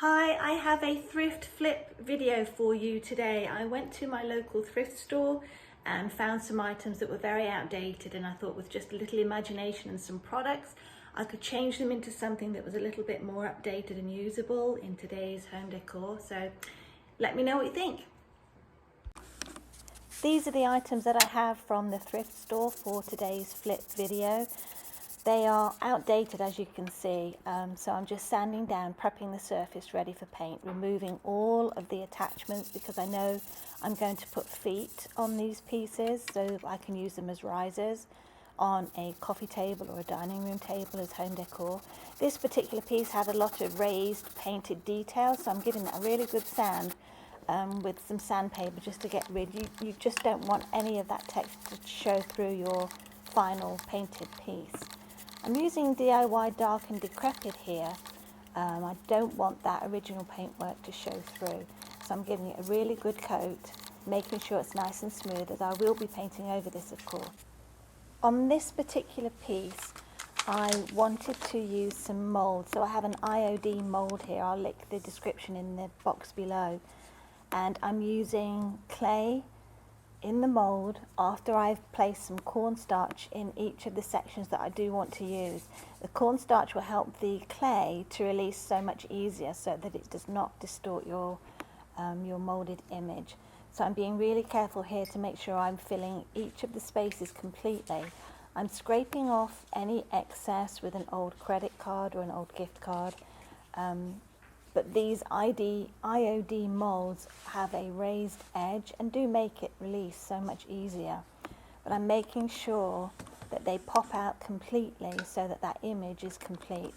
Hi, I have a thrift flip video for you today. I went to my local thrift store and found some items that were very outdated, and I thought with just a little imagination and some products I could change them into something that was a little bit more updated and usable in today's home decor. So let me know what you think. These are the items that I have from the thrift store for today's flip video. They are outdated, as you can see, so I'm just sanding down, prepping the surface ready for paint, removing all of the attachments because I know I'm going to put feet on these pieces so I can use them as risers on a coffee table or a dining room table as home decor. This particular piece had a lot of raised painted details, so I'm giving that a really good sand with some sandpaper just to get rid. You just don't want any of that texture to show through your final painted piece. I'm using DIY Dark and Decrepit here. I don't want that original paintwork to show through, so I'm giving it a really good coat, making sure it's nice and smooth, as I will be painting over this, of course. On this particular piece, I wanted to use some mould, so I have an IOD mould here. I'll link the description in the box below, and I'm using clay in the mould after I've placed some cornstarch in each of the sections that I do want to use. The cornstarch will help the clay to release so much easier so that it does not distort your moulded image. So I'm being really careful here to make sure I'm filling each of the spaces completely. I'm scraping off any excess with an old credit card or an old gift card. But these IOD moulds have a raised edge and do make it release so much easier. But I'm making sure that they pop out completely so that that image is complete.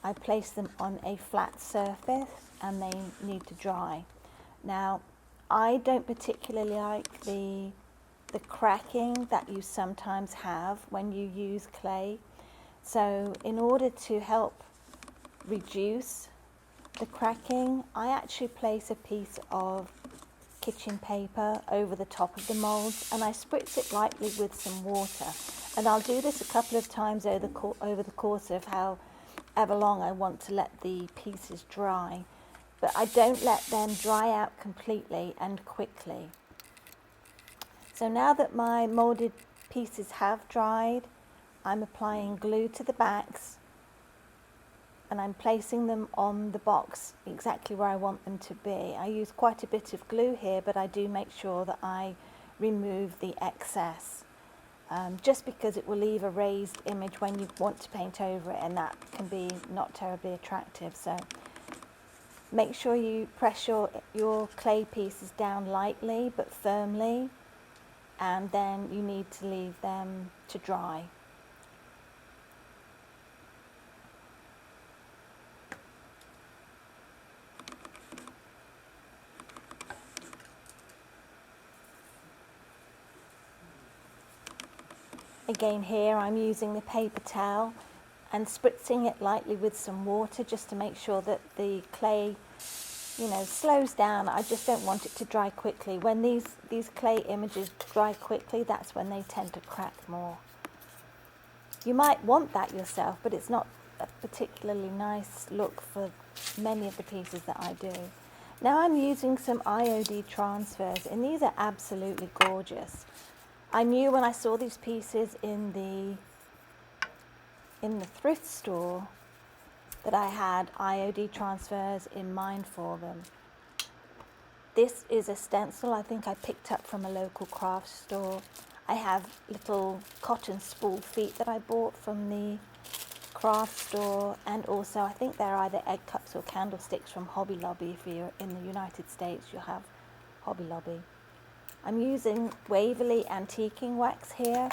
I place them on a flat surface and they need to dry. Now, I don't particularly like the cracking that you sometimes have when you use clay. So in order to help reduce the cracking, I actually place a piece of kitchen paper over the top of the moulds and I spritz it lightly with some water. And I'll do this a couple of times over the course of however long I want to let the pieces dry. But I don't let them dry out completely and quickly. So now that my moulded pieces have dried, I'm applying glue to the backs and I'm placing them on the box exactly where I want them to be. I use quite a bit of glue here, but I do make sure that I remove the excess, just because it will leave a raised image when you want to paint over it, and that can be not terribly attractive. So make sure you press your clay pieces down lightly but firmly, and then you need to leave them to dry. Again here I'm using the paper towel and spritzing it lightly with some water just to make sure that the clay, slows down. I just don't want it to dry quickly. When these clay images dry quickly, that's when they tend to crack more. You might want that yourself, but it's not a particularly nice look for many of the pieces that I do. Now I'm using some IOD transfers, and these are absolutely gorgeous. I knew when I saw these pieces in the thrift store that I had IOD transfers in mind for them. This is a stencil I think I picked up from a local craft store. I have little cotton spool feet that I bought from the craft store, and also I think they're either egg cups or candlesticks from Hobby Lobby. If you're in the United States, you'll have Hobby Lobby. I'm using Waverley antiquing wax here.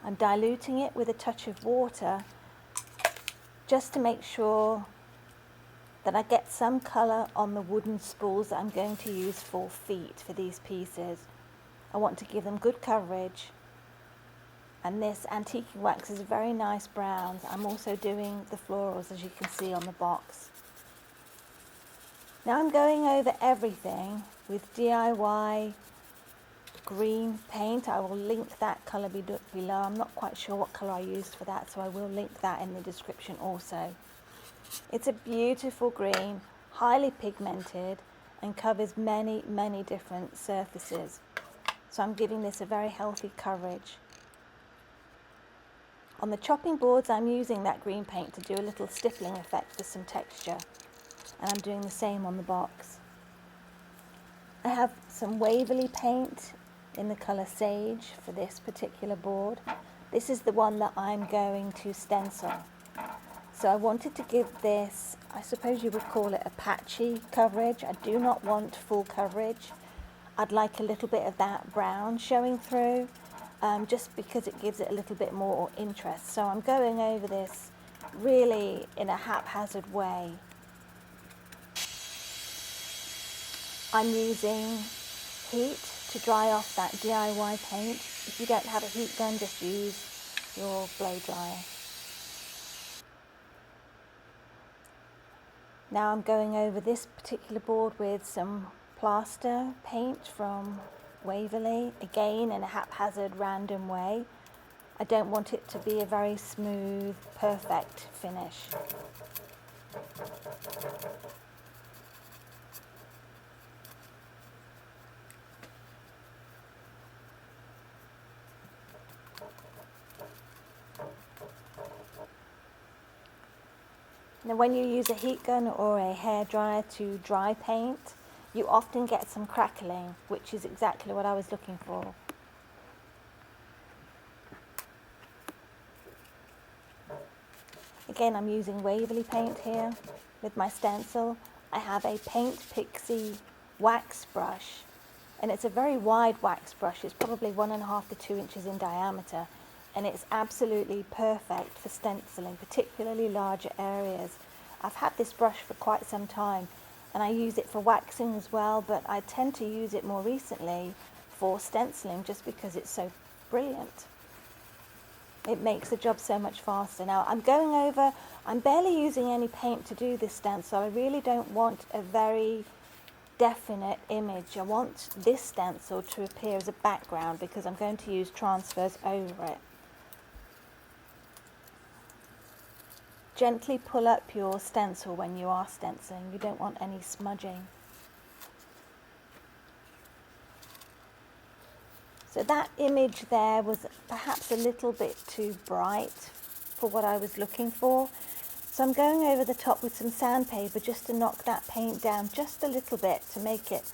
I'm diluting it with a touch of water just to make sure that I get some colour on the wooden spools that I'm going to use for feet for these pieces. I want to give them good coverage, and this antiquing wax is a very nice brown. I'm also doing the florals, as you can see on the box. Now I'm going over everything with DIY green paint. I will link that colour below. I'm not quite sure what colour I used for that, so I will link that in the description also. It's a beautiful green, highly pigmented, and covers many, many different surfaces. So I'm giving this a very healthy coverage. On the chopping boards, I'm using that green paint to do a little stippling effect for some texture. And I'm doing the same on the box. I have some Waverley paint in the colour Sage for this particular board. This is the one that I'm going to stencil. So I wanted to give this, I suppose you would call it a patchy coverage. I do not want full coverage. I'd like a little bit of that brown showing through, just because it gives it a little bit more interest. So I'm going over this really in a haphazard way. I'm using heat to dry off that DIY paint. If you don't have a heat gun, just use your blow dryer. Now I'm going over this particular board with some Plaster paint from Waverley, again in a haphazard, random way. I don't want it to be a very smooth, perfect finish. Now when you use a heat gun or a hairdryer to dry paint, you often get some crackling, which is exactly what I was looking for. Again, I'm using Waverley paint here with my stencil. I have a Paint Pixie wax brush, and it's a very wide wax brush. It's probably 1.5 to 2 inches in diameter, and it's absolutely perfect for stenciling, particularly larger areas. I've had this brush for quite some time, and I use it for waxing as well, but I tend to use it more recently for stenciling just because it's so brilliant. It makes the job so much faster. Now I'm barely using any paint to do this stencil. I really don't want a very definite image. I want this stencil to appear as a background because I'm going to use transfers over it. Gently pull up your stencil when you are stenciling. You don't want any smudging. So that image there was perhaps a little bit too bright for what I was looking for. So I'm going over the top with some sandpaper just to knock that paint down just a little bit to make it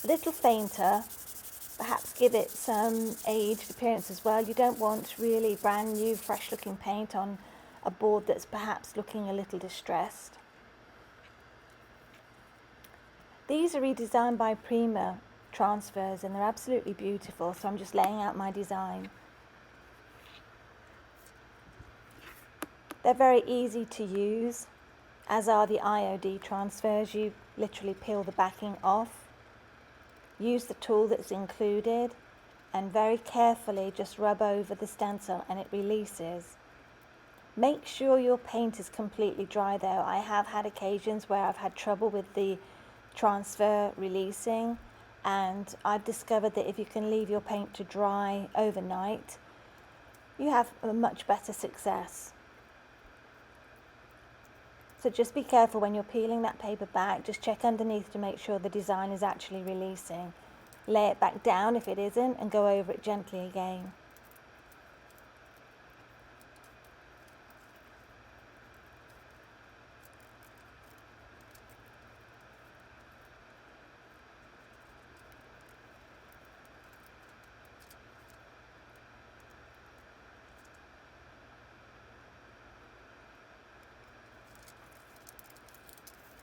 a little fainter, perhaps give it some aged appearance as well. You don't want really brand new, fresh looking paint on a board that's perhaps looking a little distressed. These are redesigned by Prima transfers and they're absolutely beautiful, so I'm just laying out my design. They're very easy to use, as are the IOD transfers. You literally peel the backing off, use the tool that's included, and very carefully just rub over the stencil and it releases. Make sure your paint is completely dry though. I have had occasions where I've had trouble with the transfer releasing, and I've discovered that if you can leave your paint to dry overnight, you have a much better success. So just be careful when you're peeling that paper back. Just check underneath to make sure the design is actually releasing. Lay it back down if it isn't and go over it gently again.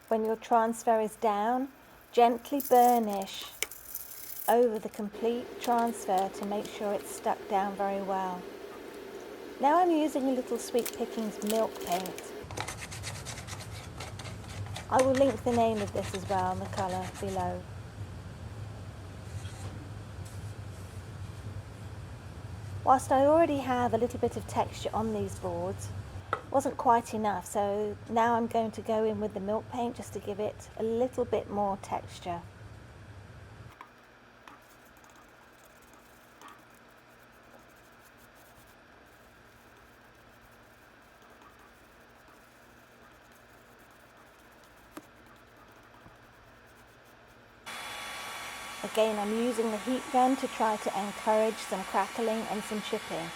When your transfer is down, gently burnish over the complete transfer to make sure it's stuck down very well. Now I'm using a little Sweet Pickins milk paint. I will link the name of this as well and the colour below. Whilst I already have a little bit of texture on these boards, wasn't quite enough, so now I'm going to go in with the milk paint just to give it a little bit more texture. Again, I'm using the heat gun to try to encourage some crackling and some chipping.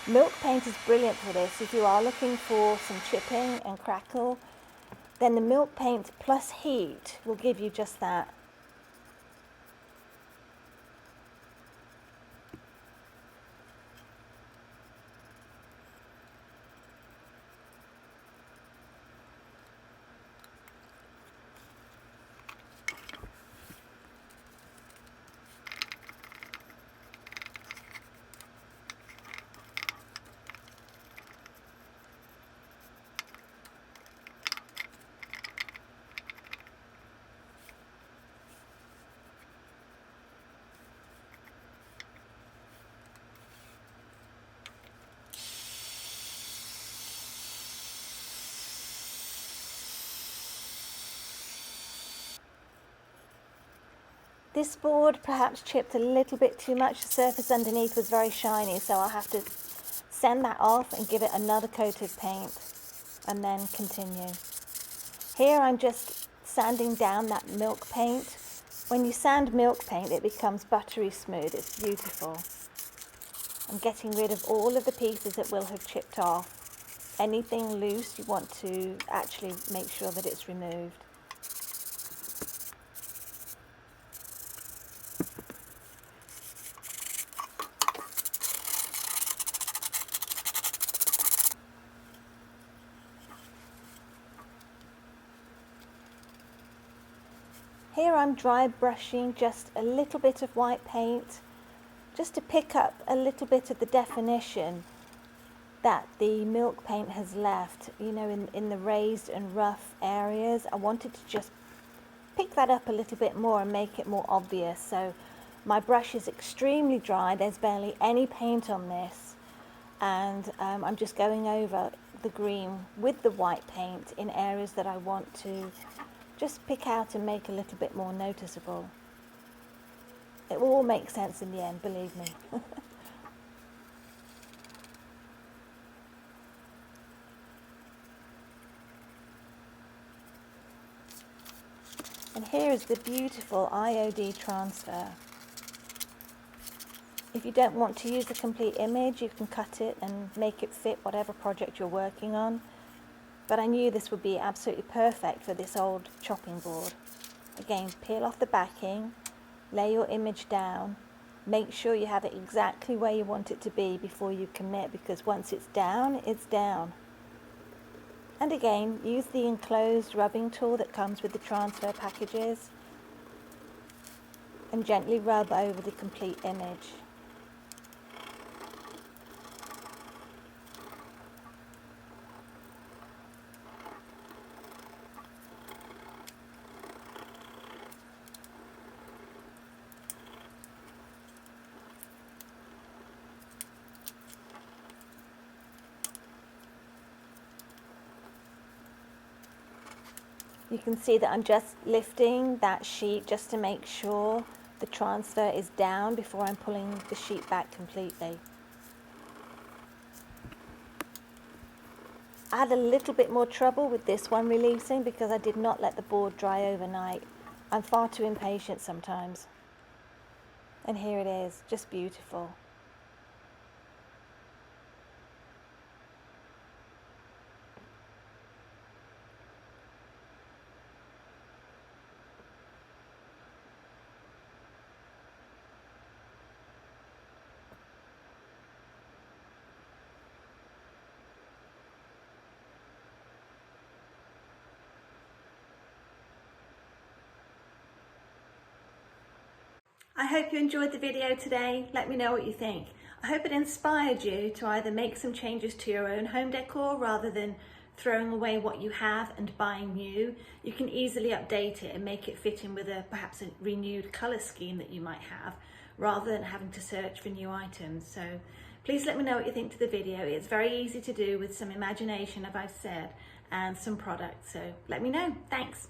Milk paint is brilliant for this. If you are looking for some chipping and crackle, then the milk paint plus heat will give you just that. This board perhaps chipped a little bit too much. The surface underneath was very shiny, so I'll have to send that off and give it another coat of paint and then continue. Here I'm just sanding down that milk paint. When you sand milk paint, it becomes buttery smooth. It's beautiful. I'm getting rid of all of the pieces that will have chipped off. Anything loose, you want to actually make sure that it's removed. Here I'm dry brushing just a little bit of white paint, just to pick up a little bit of the definition that the milk paint has left, you know, in the raised and rough areas. I wanted to just pick that up a little bit more and make it more obvious. So my brush is extremely dry, there's barely any paint on this, and I'm just going over the green with the white paint in areas that I want to just pick out and make a little bit more noticeable. It will all make sense in the end, believe me. And here is the beautiful IOD transfer. If you don't want to use the complete image, you can cut it and make it fit whatever project you're working on. But I knew this would be absolutely perfect for this old chopping board. Again, peel off the backing, lay your image down, make sure you have it exactly where you want it to be before you commit, because once it's down, it's down. And again, use the enclosed rubbing tool that comes with the transfer packages and gently rub over the complete image. You can see that I'm just lifting that sheet just to make sure the transfer is down before I'm pulling the sheet back completely. I had a little bit more trouble with this one releasing because I did not let the board dry overnight. I'm far too impatient sometimes. And here it is, just beautiful. I hope you enjoyed the video today. Let me know what you think. I hope it inspired you to either make some changes to your own home decor rather than throwing away what you have and buying new. You can easily update it and make it fit in with perhaps a renewed colour scheme that you might have, rather than having to search for new items. So please let me know what you think to the video. It's very easy to do with some imagination, as I've said, and some products. So let me know. Thanks.